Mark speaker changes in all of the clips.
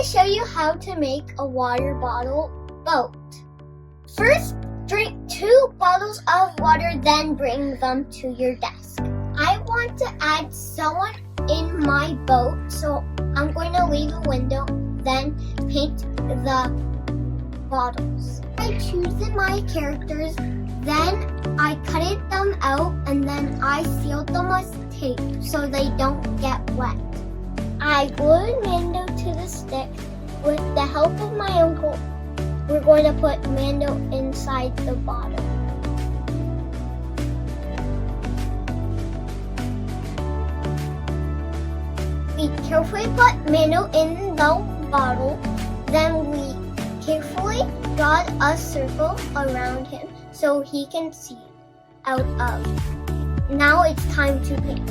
Speaker 1: show you how to make a water bottle boat. First, drink 2 bottles of water, then bring them to your desk. I want to add someone in my boat, so I'm going to leave a window, then paint the bottles. I choose my characters, then I cut them out, and then I sealed them with tape so they don't get wet. I glued Mando to the stick. With the help of my uncle, we're going to put Mando inside the bottle. We carefully put Mando in the bottle, then we carefully draw a circle around him so he can see out of. Now it's time to paint.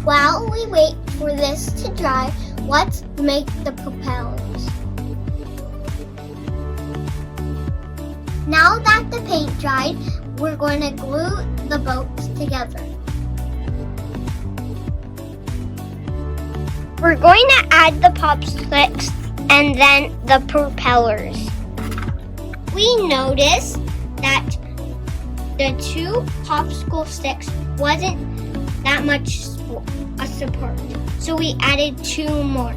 Speaker 1: While we wait for this to dry, let's make the propellers. Now that the paint dried, we're going to glue the boats together. We're going to add the pop sticks and then the propellers. We noticed that the 2 popsicle sticks wasn't that much support, so we added 2 more.